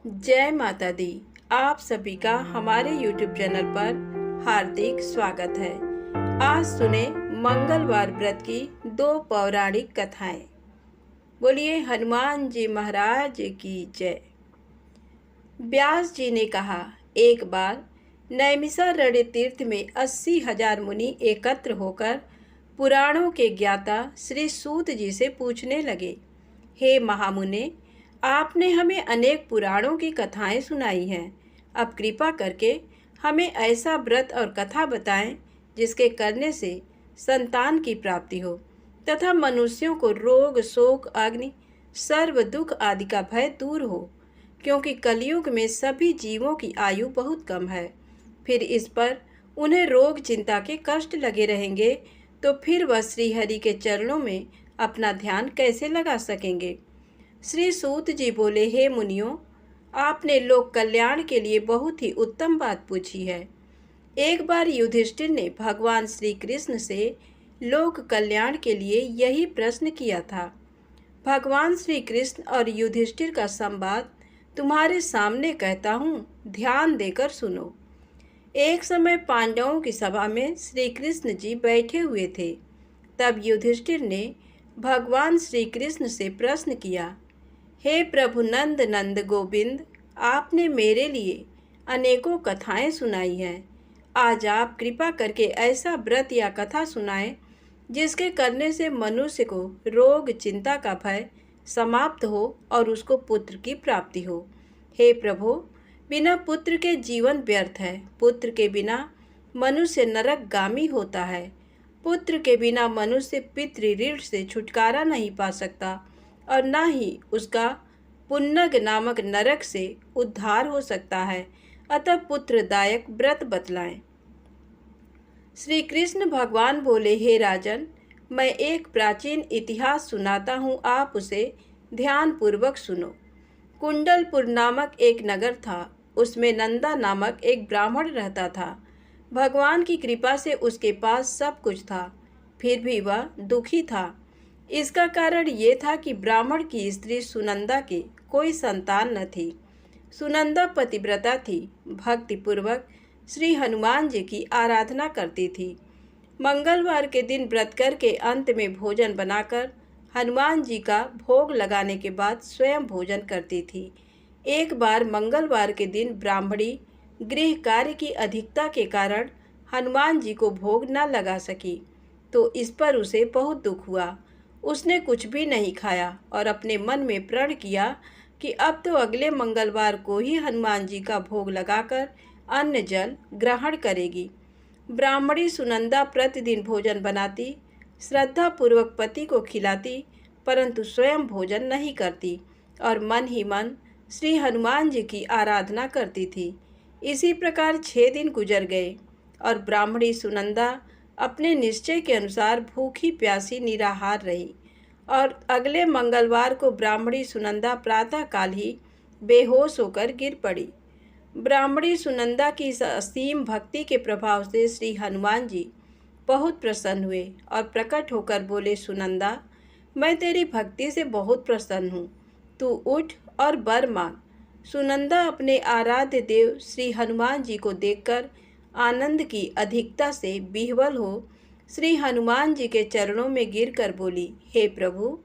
जय माता दी। आप सभी का हमारे YouTube चैनल पर हार्दिक स्वागत है। आज सुने मंगलवार व्रत की दो पौराणिक कथाएं। बोलिए हनुमान जी महाराज की जय। व्यास जी ने कहा, एक बार नैमिषारण्य तीर्थ में 80,000 मुनि एकत्र होकर पुराणों के ज्ञाता श्री सूत जी से पूछने लगे, हे महामुने, आपने हमें अनेक पुराणों की कथाएं सुनाई हैं। अब कृपा करके हमें ऐसा व्रत और कथा बताएं जिसके करने से संतान की प्राप्ति हो तथा मनुष्यों को रोग शोक अग्नि सर्व दुख आदि का भय दूर हो, क्योंकि कलयुग में सभी जीवों की आयु बहुत कम है। फिर इस पर उन्हें रोग चिंता के कष्ट लगे रहेंगे तो फिर वह श्रीहरि के चरणों में अपना ध्यान कैसे लगा सकेंगे। श्री सूत जी बोले, हे मुनियों, आपने लोक कल्याण के लिए बहुत ही उत्तम बात पूछी है। एक बार युधिष्ठिर ने भगवान श्री कृष्ण से लोक कल्याण के लिए यही प्रश्न किया था। भगवान श्री कृष्ण और युधिष्ठिर का संवाद तुम्हारे सामने कहता हूँ, ध्यान देकर सुनो। एक समय पांडवों की सभा में श्री कृष्ण जी बैठे हुए थे। तब युधिष्ठिर ने भगवान श्री कृष्ण से प्रश्न किया, हे प्रभु नंद नंद गोविंद, आपने मेरे लिए अनेकों कथाएं सुनाई हैं। आज आप कृपा करके ऐसा व्रत या कथा सुनाएं जिसके करने से मनुष्य को रोग चिंता का भय समाप्त हो और उसको पुत्र की प्राप्ति हो। हे प्रभु, बिना पुत्र के जीवन व्यर्थ है। पुत्र के बिना मनुष्य नरकगामी होता है। पुत्र के बिना मनुष्य पितृ ऋण से छुटकारा नहीं पा सकता और न ही उसका पुन्नग नामक नरक से उद्धार हो सकता है। अतः पुत्रदायक व्रत बतलाएं। श्री कृष्ण भगवान बोले, हे राजन, मैं एक प्राचीन इतिहास सुनाता हूँ, आप उसे ध्यान पूर्वक सुनो। कुंडलपुर नामक एक नगर था। उसमें नंदा नामक एक ब्राह्मण रहता था। भगवान की कृपा से उसके पास सब कुछ था, फिर भी वह दुखी था। इसका कारण ये था कि ब्राह्मण की स्त्री सुनंदा की कोई संतान न थी। सुनंदा पतिव्रता थी, भक्तिपूर्वक श्री हनुमान जी की आराधना करती थी। मंगलवार के दिन व्रत करके अंत में भोजन बनाकर हनुमान जी का भोग लगाने के बाद स्वयं भोजन करती थी। एक बार मंगलवार के दिन ब्राह्मणी गृह कार्य की अधिकता के कारण हनुमान जी को भोग न लगा सकी, तो इस पर उसे बहुत दुख हुआ। उसने कुछ भी नहीं खाया और अपने मन में प्रण किया कि अब तो अगले मंगलवार को ही हनुमान जी का भोग लगाकर अन्न जल ग्रहण करेगी। ब्राह्मणी सुनंदा प्रतिदिन भोजन बनाती, श्रद्धापूर्वक पति को खिलाती, परंतु स्वयं भोजन नहीं करती और मन ही मन श्री हनुमान जी की आराधना करती थी। इसी प्रकार 6 दिन गुजर गए और ब्राह्मणी सुनंदा अपने निश्चय के अनुसार भूखी प्यासी निराहार रही और अगले मंगलवार को ब्राह्मणी सुनंदा प्रातःकाल ही बेहोश होकर गिर पड़ी। ब्राह्मणी सुनंदा की इस असीम भक्ति के प्रभाव से श्री हनुमान जी बहुत प्रसन्न हुए और प्रकट होकर बोले, सुनंदा, मैं तेरी भक्ति से बहुत प्रसन्न हूँ, तू उठ और वर मांग। सुनंदा अपने आराध्य देव श्री हनुमान जी को देखकर आनंद की अधिकता से विह्वल हो श्री हनुमान जी के चरणों में गिरकर बोली, हे प्रभु,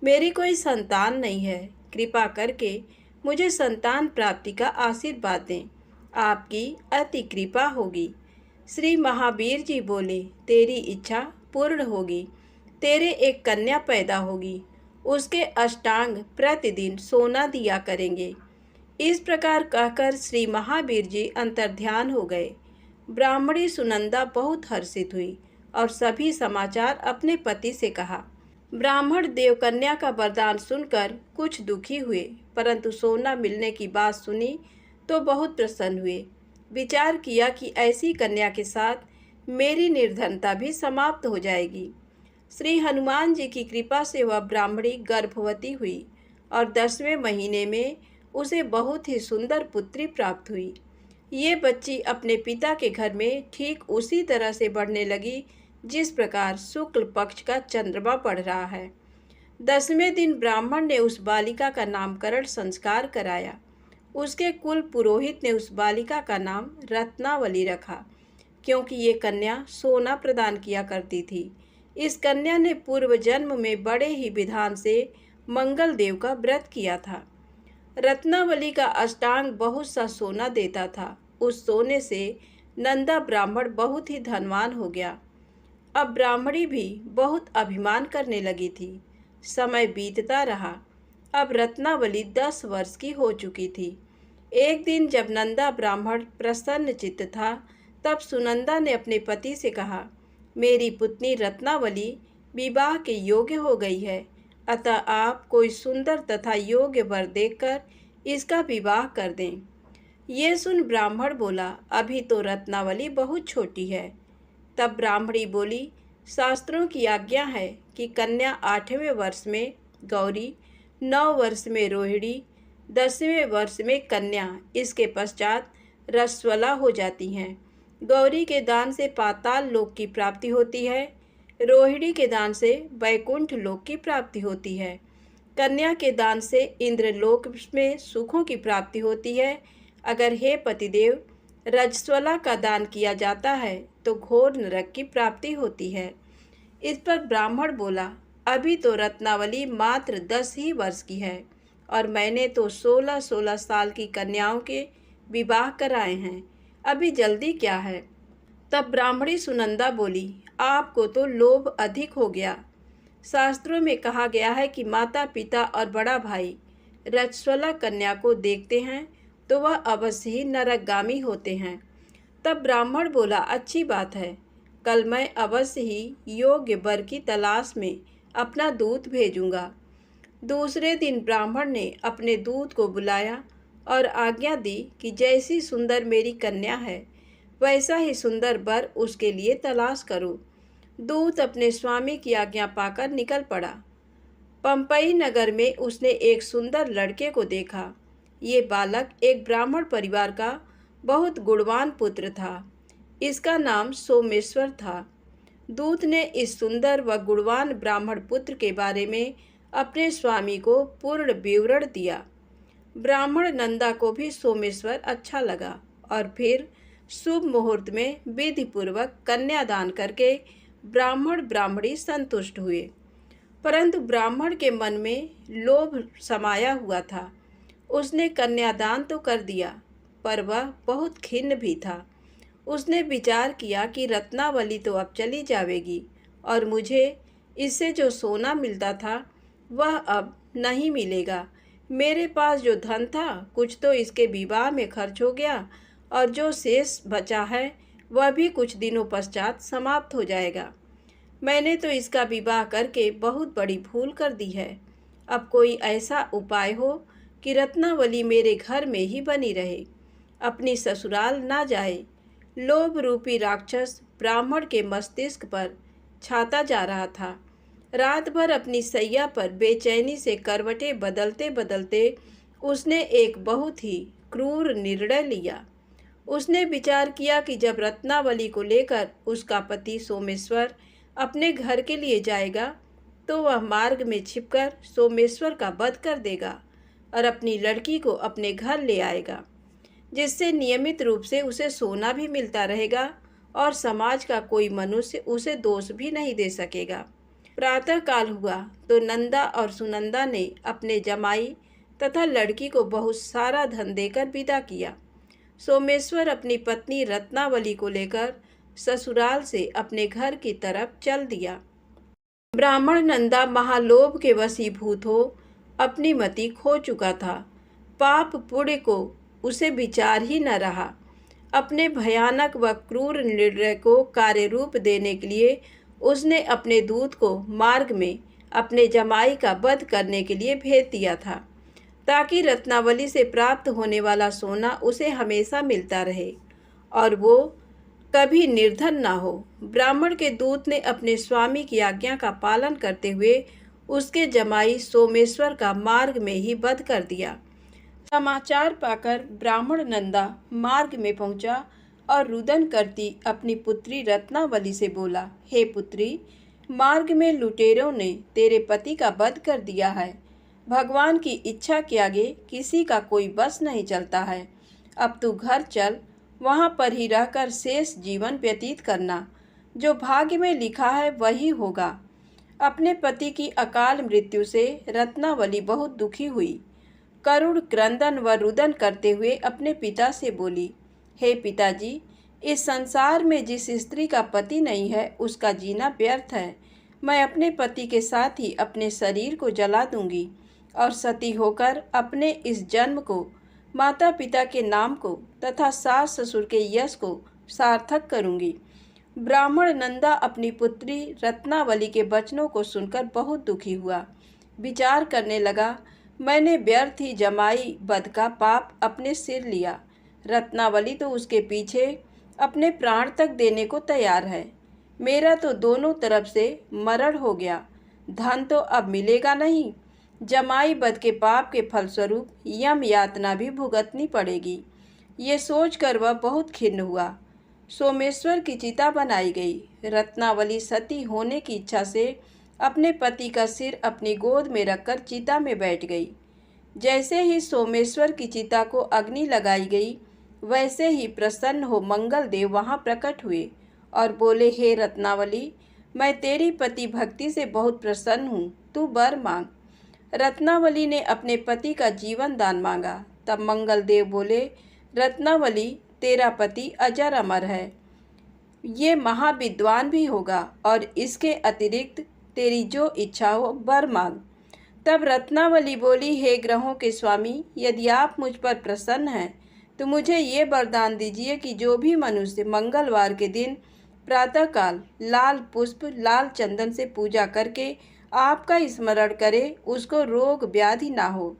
मेरी कोई संतान नहीं है, कृपा करके मुझे संतान प्राप्ति का आशीर्वाद दें, आपकी अति कृपा होगी। श्री महावीर जी बोले, तेरी इच्छा पूर्ण होगी, तेरे एक कन्या पैदा होगी, उसके अष्टांग प्रतिदिन सोना दिया करेंगे। इस प्रकार कहकर श्री महावीर जी अंतर्ध्यान हो गए। ब्राह्मणी सुनंदा बहुत हर्षित हुई और सभी समाचार अपने पति से कहा। ब्राह्मण देवकन्या का वरदान सुनकर कुछ दुखी हुए, परंतु सोना मिलने की बात सुनी तो बहुत प्रसन्न हुए। विचार किया कि ऐसी कन्या के साथ मेरी निर्धनता भी समाप्त हो जाएगी। श्री हनुमान जी की कृपा से वह ब्राह्मणी गर्भवती हुई और 10वें महीने में उसे बहुत ही सुंदर पुत्री प्राप्त हुई। ये बच्ची अपने पिता के घर में ठीक उसी तरह से बढ़ने लगी जिस प्रकार शुक्ल पक्ष का चंद्रमा बढ़ रहा है। 10वें दिन ब्राह्मण ने उस बालिका का नामकरण संस्कार कराया उसके कुल पुरोहित ने उस बालिका का नाम रत्नावली रखा, क्योंकि ये कन्या सोना प्रदान किया करती थी। इस कन्या ने पूर्व जन्म में बड़े ही विधान से मंगल देव का व्रत किया था। रत्नावली का अष्टांग बहुत सा सोना देता था। उस सोने से नंदा ब्राह्मण बहुत ही धनवान हो गया। अब ब्राह्मणी भी बहुत अभिमान करने लगी थी। समय बीतता रहा। अब रत्नावली 10 वर्ष की हो चुकी थी। एक दिन जब नंदा ब्राह्मण प्रसन्न चित्त था, तब सुनंदा ने अपने पति से कहा, मेरी पुत्री रत्नावली विवाह के योग्य हो गई है, अतः आप कोई सुंदर तथा योग्य वर देखकर इसका विवाह कर दें। ये सुन ब्राह्मण बोला, अभी तो रत्नावली बहुत छोटी है। तब ब्राह्मणी बोली, शास्त्रों की आज्ञा है कि कन्या 8वें वर्ष में गौरी, 9 वर्ष में रोहिणी, 10वें वर्ष में कन्या, इसके पश्चात रसवला हो जाती हैं। गौरी के दान से पाताल लोक की प्राप्ति होती है, रोहिणी के दान से वैकुंठ लोक की प्राप्ति होती है, कन्या के दान से इंद्रलोक में सुखों की प्राप्ति होती है। अगर हे पतिदेव रजस्वला का दान किया जाता है तो घोर नरक की प्राप्ति होती है। इस पर ब्राह्मण बोला, अभी तो रत्नावली मात्र 10 ही वर्ष की है और मैंने तो 16-16 साल की कन्याओं के विवाह कराए हैं, अभी जल्दी क्या है। तब ब्राह्मणी सुनंदा बोली, आपको तो लोभ अधिक हो गया। शास्त्रों में कहा गया है कि माता पिता और बड़ा भाई रजस्वला कन्या को देखते हैं तो वह अवश्य ही नरकगामी होते हैं। तब ब्राह्मण बोला, अच्छी बात है, कल मैं अवश्य ही योग्य वर की तलाश में अपना दूत भेजूंगा। दूसरे दिन ब्राह्मण ने अपने दूत को बुलाया और आज्ञा दी कि जैसी सुंदर मेरी कन्या है वैसा ही सुंदर वर उसके लिए तलाश करो। दूत अपने स्वामी की आज्ञा पाकर निकल पड़ा। पंपई नगर में उसने एक सुंदर लड़के को देखा। ये बालक एक ब्राह्मण परिवार का बहुत गुणवान पुत्र था। इसका नाम सोमेश्वर था। दूत ने इस सुंदर व गुणवान ब्राह्मण पुत्र के बारे में अपने स्वामी को पूर्ण विवरण दिया। ब्राह्मण नंदा को भी सोमेश्वर अच्छा लगा और फिर शुभ मुहूर्त में विधि पूर्वक कन्यादान करके ब्राह्मण ब्राह्मणी संतुष्ट हुए। परंतु ब्राह्मण के मन में लोभ समाया हुआ था। उसने कन्यादान तो कर दिया, पर वह बहुत खिन्न भी था। उसने विचार किया कि रत्नावली तो अब चली जाएगी और मुझे इससे जो सोना मिलता था वह अब नहीं मिलेगा। मेरे पास जो धन था कुछ तो इसके विवाह में खर्च हो गया और जो शेष बचा है वह भी कुछ दिनों पश्चात समाप्त हो जाएगा। मैंने तो इसका विवाह करके बहुत बड़ी भूल कर दी है। अब कोई ऐसा उपाय हो कि रत्नावली मेरे घर में ही बनी रहे, अपनी ससुराल ना जाए। लोभ रूपी राक्षस ब्राह्मण के मस्तिष्क पर छाता जा रहा था। रात भर अपनी सैया पर बेचैनी से करवटें बदलते बदलते उसने एक बहुत ही क्रूर निर्णय लिया। उसने विचार किया कि जब रत्नावली को लेकर उसका पति सोमेश्वर अपने घर के लिए जाएगा तो वह मार्ग में छिपकर सोमेश्वर का वध कर देगा और अपनी लड़की को अपने घर ले आएगा, जिससे नियमित रूप से उसे सोना भी मिलता रहेगा और समाज का कोई मनुष्य उसे दोष भी नहीं दे सकेगा। प्रातः काल हुआ तो नंदा और सुनंदा ने अपने जमाई तथा लड़की को बहुत सारा धन देकर विदा किया। सोमेश्वर अपनी पत्नी रत्नावली को लेकर ससुराल से अपने घर की तरफ चल दिया। ब्राह्मण नंदा महालोभ के वशीभूत हो अपनी मति खो चुका था। पाप पुण्य को उसे विचार ही न रहा। अपने भयानक व क्रूर निर्णय को कार्य रूप देने के लिए उसने अपने दूत को मार्ग में अपने जमाई का वध करने के लिए भेज दिया था, ताकि रत्नावली से प्राप्त होने वाला सोना उसे हमेशा मिलता रहे और वो कभी निर्धन ना हो। ब्राह्मण के दूत ने अपने स्वामी की आज्ञा का पालन करते हुए उसके जमाई सोमेश्वर का मार्ग में ही वध कर दिया। समाचार पाकर ब्राह्मण नंदा मार्ग में पहुंचा और रुदन करती अपनी पुत्री रत्नावली से बोला, हे पुत्री, मार्ग में लुटेरों ने तेरे पति का वध कर दिया है। भगवान की इच्छा के आगे किसी का कोई बस नहीं चलता है। अब तू घर चल, वहाँ पर ही रहकर शेष जीवन व्यतीत करना। जो भाग्य में लिखा है वही होगा। अपने पति की अकाल मृत्यु से रत्नावली बहुत दुखी हुई। करुण क्रंदन व रुदन करते हुए अपने पिता से बोली, हे पिताजी, इस संसार में जिस स्त्री का पति नहीं है उसका जीना व्यर्थ है। मैं अपने पति के साथ ही अपने शरीर को जला दूंगी और सती होकर अपने इस जन्म को, माता पिता के नाम को तथा सास ससुर के यश को सार्थक करूंगी। ब्राह्मण नंदा अपनी पुत्री रत्नावली के वचनों को सुनकर बहुत दुखी हुआ। विचार करने लगा, मैंने व्यर्थ ही जमाई बद का पाप अपने सिर लिया। रत्नावली तो उसके पीछे अपने प्राण तक देने को तैयार है। मेरा तो दोनों तरफ से मरण हो गया। धन तो अब मिलेगा नहीं। जमाई बद के पाप के फलस्वरूप यम यातना भी भुगतनी पड़ेगी। ये सोचकर वह बहुत खिन्न हुआ। सोमेश्वर की चिता बनाई गई। रत्नावली सती होने की इच्छा से अपने पति का सिर अपनी गोद में रखकर चिता में बैठ गई। जैसे ही सोमेश्वर की चिता को अग्नि लगाई गई, वैसे ही प्रसन्न हो मंगल देव वहाँ प्रकट हुए और बोले, हे रत्नावली, मैं तेरी पति भक्ति से बहुत प्रसन्न हूँ, तू वर मांग। रत्नावली ने अपने पति का जीवन दान मांगा। तब मंगल देव बोले, रत्नावली, तेरा पति अजर अमर है, ये महाविद्वान भी होगा और इसके अतिरिक्त तेरी जो इच्छा हो वर मांग। तब रत्नावली बोली, हे ग्रहों के स्वामी, यदि आप मुझ पर प्रसन्न हैं तो मुझे ये वरदान दीजिए कि जो भी मनुष्य मंगलवार के दिन प्रातःकाल लाल पुष्प लाल चंदन से पूजा करके आपका स्मरण करे, उसको रोग व्याधि ना हो,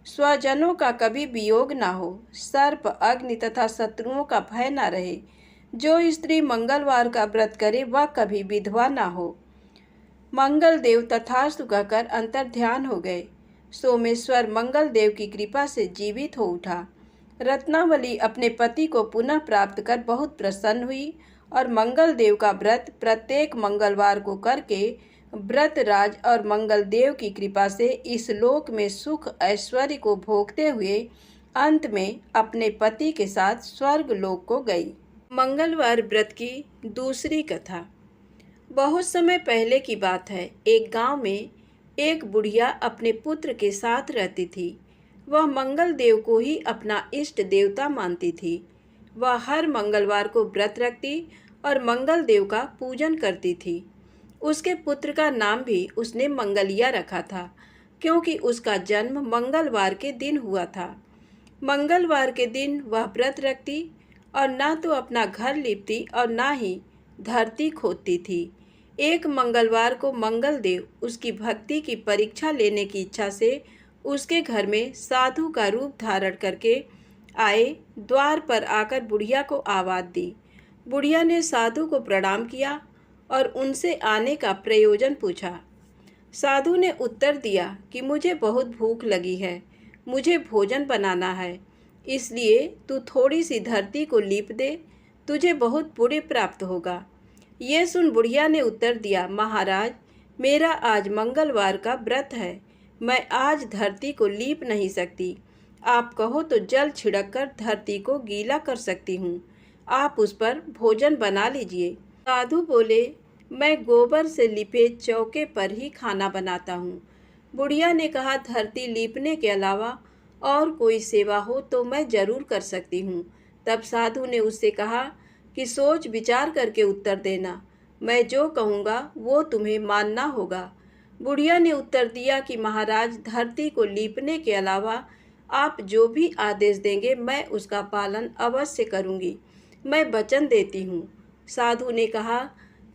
स्वजनों का कभी वियोग ना हो, सर्प अग्नि तथा शत्रुओं का भय ना रहे। जो स्त्री मंगलवार का व्रत करे वह कभी विधवा ना हो। मंगल देव तथास्तु कहकर अंतर ध्यान हो गए। सोमेश्वर मंगल देव की कृपा से जीवित हो उठा। रत्नावली अपने पति को पुनः प्राप्त कर बहुत प्रसन्न हुई और मंगल देव का व्रत प्रत्येक मंगलवार को करके व्रतराज और मंगल देव की कृपा से इस लोक में सुख ऐश्वर्य को भोगते हुए अंत में अपने पति के साथ स्वर्ग लोक को गई। मंगलवार व्रत की दूसरी कथा। बहुत समय पहले की बात है। एक गांव में एक बुढ़िया अपने पुत्र के साथ रहती थी। वह मंगल देव को ही अपना इष्ट देवता मानती थी। वह हर मंगलवार को व्रत रखती और मंगल देव का पूजन करती थी। उसके पुत्र का नाम भी उसने मंगलिया रखा था, क्योंकि उसका जन्म मंगलवार के दिन हुआ था। मंगलवार के दिन वह व्रत रखती और ना तो अपना घर लीपती और ना ही धरती खोदती थी। एक मंगलवार को मंगल देव उसकी भक्ति की परीक्षा लेने की इच्छा से उसके घर में साधु का रूप धारण करके आए। द्वार पर आकर बुढ़िया को आवाज़ दी। बुढ़िया ने साधु को प्रणाम किया और उनसे आने का प्रयोजन पूछा। साधु ने उत्तर दिया कि मुझे बहुत भूख लगी है, मुझे भोजन बनाना है, इसलिए तू थोड़ी सी धरती को लीप दे, तुझे बहुत पुण्य प्राप्त होगा। ये सुन बुढ़िया ने उत्तर दिया, महाराज, मेरा आज मंगलवार का व्रत है, मैं आज धरती को लीप नहीं सकती। आप कहो तो जल छिड़ककर धरती को गीला कर सकती हूँ, आप उस पर भोजन बना लीजिए। साधु बोले, मैं गोबर से लिपे चौके पर ही खाना बनाता हूँ। बुढ़िया ने कहा, धरती लीपने के अलावा और कोई सेवा हो तो मैं जरूर कर सकती हूँ। तब साधु ने उससे कहा कि सोच विचार करके उत्तर देना, मैं जो कहूँगा वो तुम्हें मानना होगा। बुढ़िया ने उत्तर दिया कि महाराज, धरती को लीपने के अलावा आप जो भी आदेश देंगे मैं उसका पालन अवश्य करूँगी, मैं वचन देती हूँ। साधु ने कहा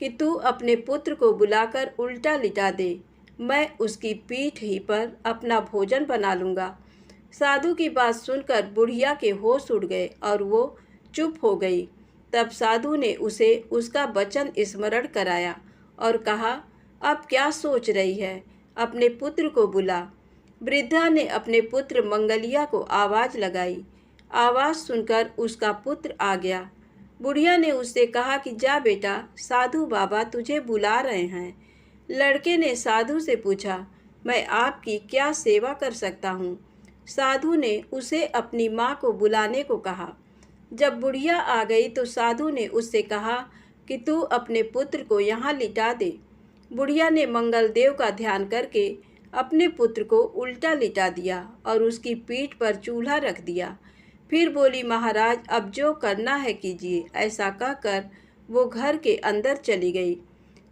कि तू अपने पुत्र को बुलाकर उल्टा लिटा दे, मैं उसकी पीठ ही पर अपना भोजन बना लूँगा। साधु की बात सुनकर बुढ़िया के होश उड़ गए और वो चुप हो गई। तब साधु ने उसे उसका वचन स्मरण कराया और कहा, अब क्या सोच रही है, अपने पुत्र को बुला। वृद्धा ने अपने पुत्र मंगलिया को आवाज़ लगाई। आवाज़ सुनकर उसका पुत्र आ गया। बुढ़िया ने उससे कहा कि जा बेटा, साधु बाबा तुझे बुला रहे हैं। लड़के ने साधु से पूछा, मैं आपकी क्या सेवा कर सकता हूँ। साधु ने उसे अपनी माँ को बुलाने को कहा। जब बुढ़िया आ गई तो साधु ने उससे कहा कि तू अपने पुत्र को यहाँ लिटा दे। बुढ़िया ने मंगल देव का ध्यान करके अपने पुत्र को उल्टा लिटा दिया और उसकी पीठ पर चूल्हा रख दिया। फिर बोली, महाराज अब जो करना है कीजिए। ऐसा कहकर वो घर के अंदर चली गई।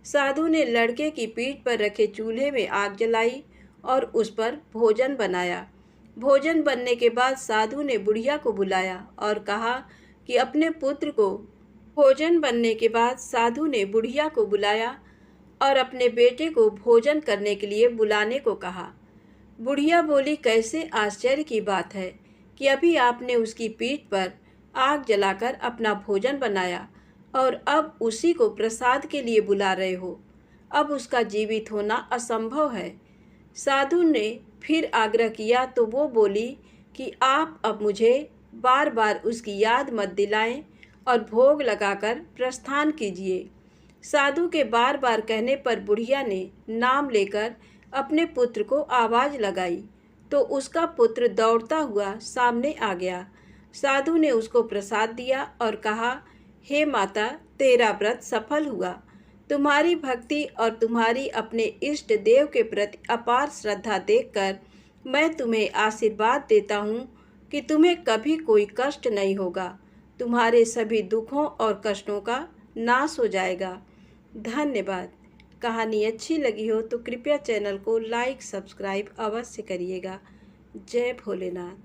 साधु ने लड़के की पीठ पर रखे चूल्हे में आग जलाई और उस पर भोजन बनाया। भोजन बनने के बाद साधु ने बुढ़िया को बुलाया और कहा कि अपने पुत्र को भोजन बनने के बाद साधु ने बुढ़िया को बुलाया और अपने बेटे को भोजन करने के लिए बुलाने को कहा। बुढ़िया बोली, कैसे आश्चर्य की बात है कि अभी आपने उसकी पीठ पर आग जलाकर अपना भोजन बनाया और अब उसी को प्रसाद के लिए बुला रहे हो। अब उसका जीवित होना असंभव है। साधु ने फिर आग्रह किया तो वो बोली कि आप अब मुझे बार बार उसकी याद मत दिलाएं और भोग लगाकर प्रस्थान कीजिए। साधु के बार बार कहने पर बुढ़िया ने नाम लेकर अपने पुत्र को आवाज़ लगाई तो उसका पुत्र दौड़ता हुआ सामने आ गया। साधु ने उसको प्रसाद दिया और कहा, हे माता, तेरा व्रत सफल हुआ। तुम्हारी भक्ति और तुम्हारी अपने इष्ट देव के प्रति अपार श्रद्धा देखकर मैं तुम्हें आशीर्वाद देता हूँ कि तुम्हें कभी कोई कष्ट नहीं होगा। तुम्हारे सभी दुखों और कष्टों का नाश हो जाएगा। धन्यवाद। कहानी अच्छी लगी हो तो कृपया चैनल को लाइक सब्सक्राइब अवश्य करिएगा। जय भोलेनाथ।